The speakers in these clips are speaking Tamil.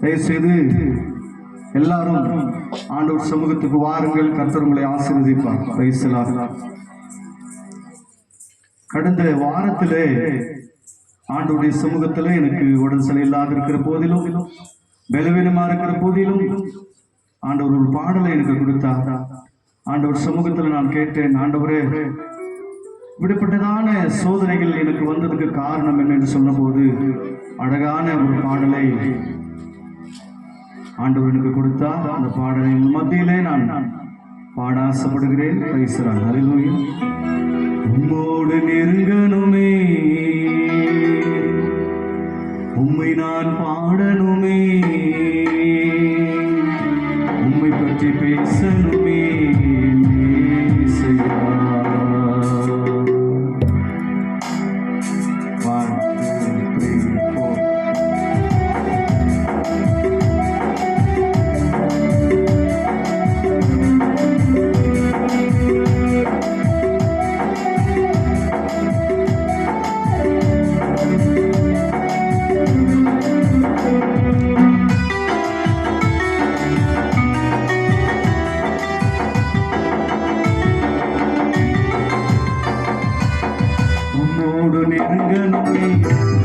தயவுசெய்து எல்லாரும் ஆண்டவர் சமூகத்துக்கு வாருங்கள். கர்த்தர் உங்களை ஆசீர்வதிப்பார். Praise the Lord. கடந்த வாரத்திலே ஆண்டவருடைய சமூகத்திலே எனக்கு உடல் சரி இல்லாத இருக்கிற போதிலும், பலவீனமா இருக்கிற போதிலும் ஆண்டவர் ஒரு பாடலை எனக்கு கொடுத்தார். ஆண்டவர் சமூகத்தில் நான் கேட்டேன், ஆண்டவரே, இப்படிப்பட்டதான சோதனைகள் எனக்கு வந்ததுக்கு காரணம் என்னன்னு சொன்னபோது அழகான ஒரு பாடலை ஆண்டவர் எனக்கு கொடுத்தார். அந்த பாடலை மத்தியிலே நான் பாட ஆசைப்படுகிறேன். பேசுறான். ஹல்லேலூயா. உம்மோடு நெருங்கணுமே, உம்மை நான் பாடணுமே, உம்மை பற்றி பேசணுமே.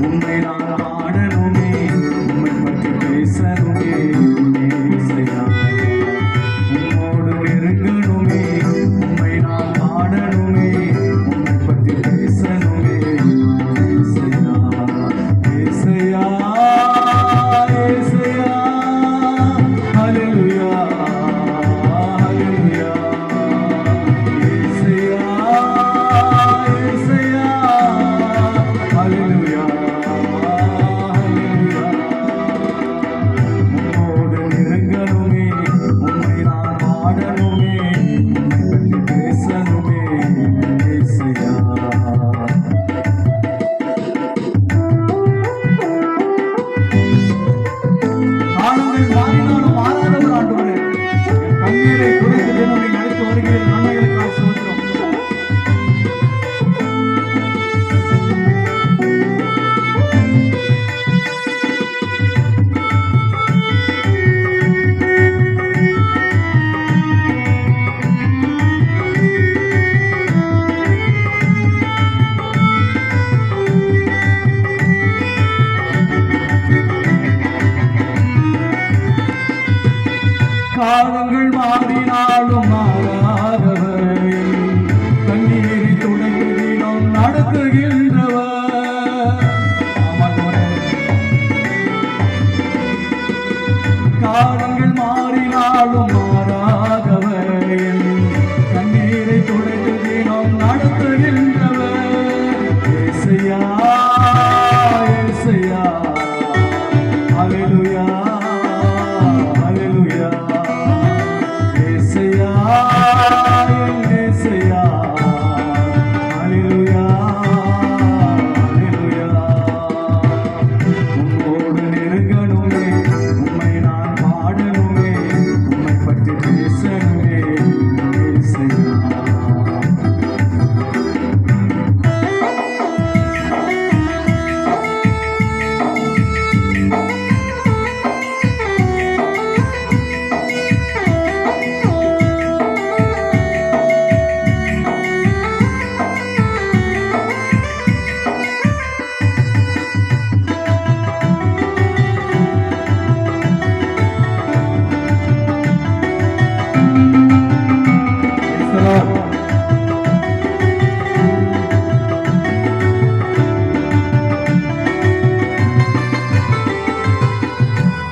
உம்மை நான் பாடணுமே, உம்மை பற்றி பேசணுமே. உம்மோடு நெருங்கணுமே, உம்மை நான் பாடணுமே, உம்மை பற்றி பேசணுமே. ஏசையா, ஏசையா, ஹல்லேலூயா, ஹல்லேலூயா. ஏசையா, ஏசையா, ஹல்லேலூயா, ஹல்லேலூயா. உம்மோடு நெருங்கணுமே, உம்மை நான் பாடணுமே, உம்மை பற்றி பேசணுமே. ஏசையா. காலங்கள் மாறினாலும் மாறாதவர் ஆண்டவரே, என் கண்ணீரை துடைத்து தினமே அழைத்து வருகிற நன்மைகளுக்காக ஸ்தோத்திரம். காலங்கள் மாறினாலும் மாறாதவர், கண்ணீரை துடைத்து நாம் நடத்துகின்றவர். காலங்கள் மாறினாலும் மாறாதவர், கண்ணீரை துடைத்து நாம் நடத்துகின்றவர். ஏசையா, ஏசையா, ஹல்லேலூயா, ஹல்லேலூயா. ஏசையா, ஏசையா, ஹல்லேலூயா, ஹல்லேலூயா. உம்மோடு நெருங்கணுமே, உம்மை நான் பாடணுமே, உம்மை பற்றி பேசணுமே. ஏசையா.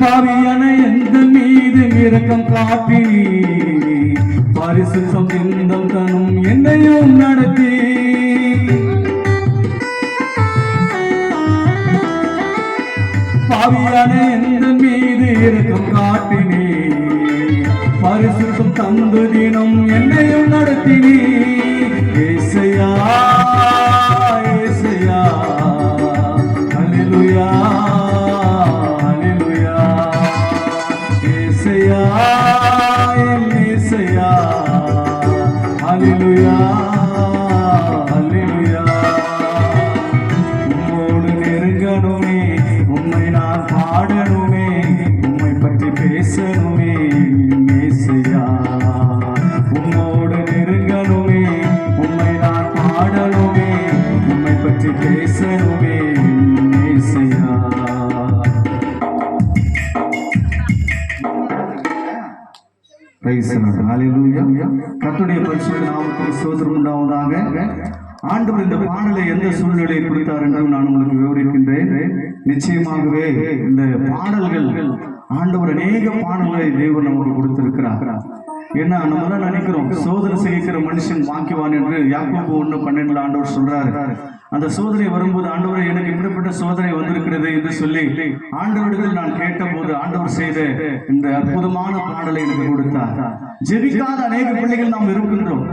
பாவியான எந்த மீது இரக்கம் காட்டி, பரிசுத்தம் சிந்தம் தனும் என்னையும் நடத்தி, பாவியான எந்த மீது இரக்கம் காட்டினே, பரிசுத்தம் தந்து தினம் என்னையும் நடத்தினே. ஏசையா, ஏசையா, ஹல்லேலூயா, ஹல்லேலூயா. ஏசையா, ஏசையா, ஹல்லேலூயா, ஹல்லேலூயா. உம்மோடு நெருங்கணுமே, உம்மை நான் பாடணும். கர்த்தருடைய பரிசுத்த நாமத்துக்கு ஸ்தோத்திரம் உண்டாவதாக. ஆண்டவர் இந்த பாடலை எந்த சூழ்நிலையை கொடுத்தார் என்றும் நான் உங்களுக்கு விவரிக்கின்றேன். நிச்சயமாகவே இந்த பாடல்கள் ஆண்டவர் அநேக பாடல்களை தேவன் நமக்கு கொடுத்திருக்கிறார். ஏன்னா நம்ம நினைக்கிறோம் சோதனை செய்கிற மனுஷன் வாக்கிவான் என்று யாக்கோபு 1:12 ஆண்டவர் சொல்றாரு. அந்த சோதனை வரும்போது ஆண்டவரை எனக்கு இப்படிப்பட்ட சோதனை வந்திருக்கிறது என்று சொல்லி ஆண்டவரிடத்தில் நான் கேட்ட போது ஆண்டவர் செய்த இந்த அற்புதமான பாடலை எனக்கு கொடுத்தார். ஜெபிக்காத அநேக பிள்ளைகள் நாம் இருக்கின்றோம்.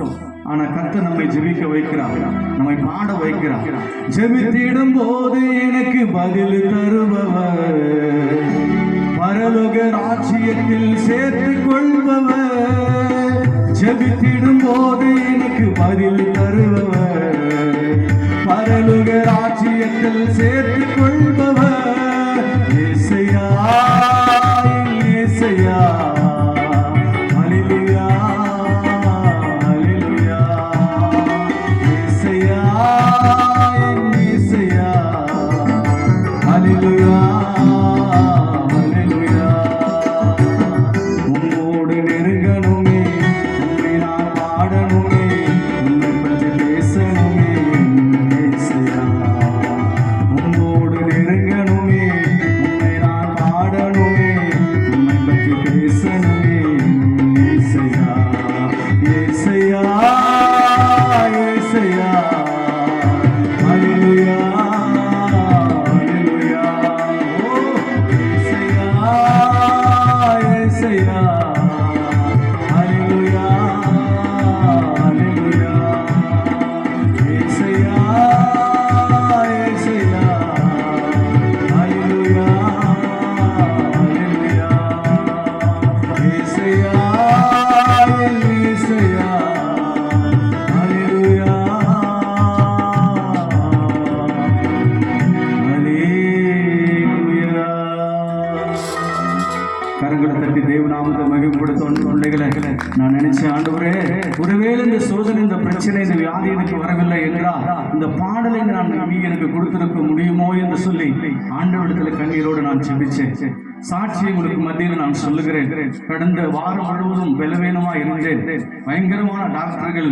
ஆனா கர்த்தர் நம்மை ஜெபிக்க வைக்கிறார், நம்மை பாட வைக்கிறார். ஜெபித்திடும் போது எனக்கு பதில் தருபவர், பரலோக ராஜ்யத்தில் சேர்த்துக் கொள்பவர். ஜெபித்திடும் போது எனக்கு பதில் தருபவர், பரலோக ராஜ்யத்தில் சேர்த்துக் கொள்பவர். இயேசையா இயேசையா ஹல்லேலூயா ஹல்லேலூயா. இயேசையா இயேசையா ஹல்லேலூயா ஹல்லேலூயா. உம்மோடு நெருங்கணுமே, உம்மை நான் பாடணுமே, உம்மை பற்றி பேசணுமே. உம்மோடு நெருங்கணுமே, உம்மை நான் பாடணுமே, உம்மை பற்றி பேசணுமே. இயேசையா இயேசையா இயேசையா ஹல்லேலூயா ஹல்லேலூயா. ஓ இயேசையா இயேசையா ஹல்லேலூயா ஹல்லேலூயா. இயேசையா இயேசையா ஹல்லேலூயா ஹல்லேலூயா. இயேசையா இயேசையா ஹல்லேலூயா ஹல்லேலூயா. கரங்களை தட்டி தேவநாமத்தை மகிமைப்படுத்த பிள்ளைகளை நான் நினைச்சேன், ஆண்டவரே ஒருவேளை இந்த சோதனை, இந்த பிரச்சனை, இந்த வியாதி எனக்கு வரவில்லை என்றால் இந்த பாடலை நான் நீ எனக்கு கொடுத்திருக்க முடியுமோ என்று சொல்லி ஆண்டவரிடத்துல கண்ணீரோடு நான் ஜெபிச்சேன். சாட்சி உங்களுக்கு மத்தியில் நான் சொல்லுகிறேன். கடந்த வாரம் முழுவதும் பலவீனமா இருந்தேன். பயங்கரமான டாக்டர்கள்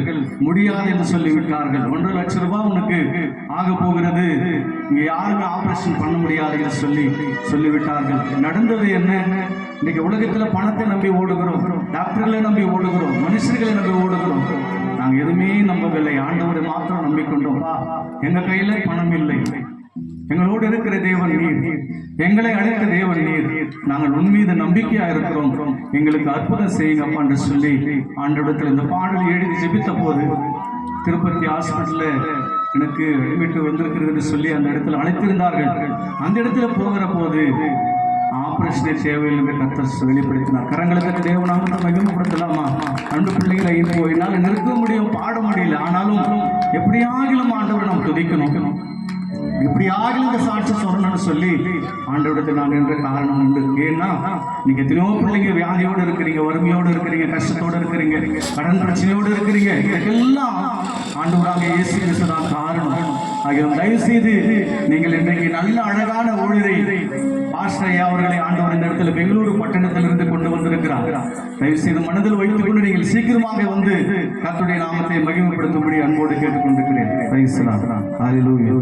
முடியாது என்று சொல்லிவிட்டார்கள். 1.5 லட்சம் ரூபாய் உனக்கு ஆக போகிறது, இங்க யாருமே ஆபரேஷன் பண்ண முடியாது என்று சொல்லிவிட்டார்கள். நடந்தது என்ன? இன்னைக்கு உலகத்துல பணத்தை நம்பி ஓடுகிறோம், டாக்டர்களை நம்பி ஓடுகிறோம், மனுஷர்களை நம்பி ஓடுகிறோம். நாங்க எதுவுமே நம்பவில்லை, ஆண்டவரை மாத்திரம் நம்பிக்கொண்டோம். எங்க கையில பணம் இல்லை, எங்களோடு இருக்கிற தேவன் நீர், எங்களை அழைத்த தேவன் நீர், நாங்கள் உன்மீது நம்பிக்கையா இருக்கிறோம், எங்களுக்கு அற்புதம் செய்யுங்கப்பா என்று சொல்லி ஆண்டவரிடத்தில் இந்த பாடல் எழுதி ஜெபித்த போது திருப்பதி ஹாஸ்பிட்டல்ல எனக்கு அட்மிட் வந்திருக்கிறது சொல்லி அந்த இடத்துல அழைத்திருந்தார்கள். அந்த இடத்துல போகிற போது ஆபரேஷனே தேவையில் என்று கர்த்தர் வெளிப்படுத்தினார். கரங்களுக்கு தேவநாமத்தை மகிமைப்படுத்தலாமா? அன்பு பிள்ளைகளை இப்போ என்னால் நிறுத்த முடியும், பாட முடியல, ஆனாலும் எப்படியாகிலும் ஆண்டவரை நாம் துதிக்கணும், எப்படியாகிலும் இந்த சாட்சி சொல்லணும்னு சொல்லி ஆண்டவரிடத்தில் நான் என்ற காரணம் உண்டு. ஏன்னா நீங்க எத்தனையோ பிள்ளைங்க வியாதியோடு இருக்கிறீங்க, வறுமையோடு இருக்கிறீங்க, கஷ்டத்தோடு இருக்கிறீங்க, கடன் பிரச்சனையோடு இருக்கிறீங்க. இதுக்கெல்லாம் ஆண்டவராக இயேசு கிறிஸ்துதான் காரணம். ஆகியோம் தயவு செய்து நீங்கள் இன்றைக்கு நல்ல அழகான ஊழியரை பாஸ்டர் ஐயா அவர்களை ஆண்டவர் இந்த இடத்துல பெங்களூரு பட்டணத்திலிருந்து கொண்டு வந்திருக்கிறார். தயவு செய்து மனதில் வைத்துக் கொண்டு நீங்கள் சீக்கிரமாக வந்து கர்த்தருடைய நாமத்தை மகிமைப்படுத்தும்படி அன்போடு கேட்டுக்கொண்டிருக்கிறேன். ஹல்லேலூயா.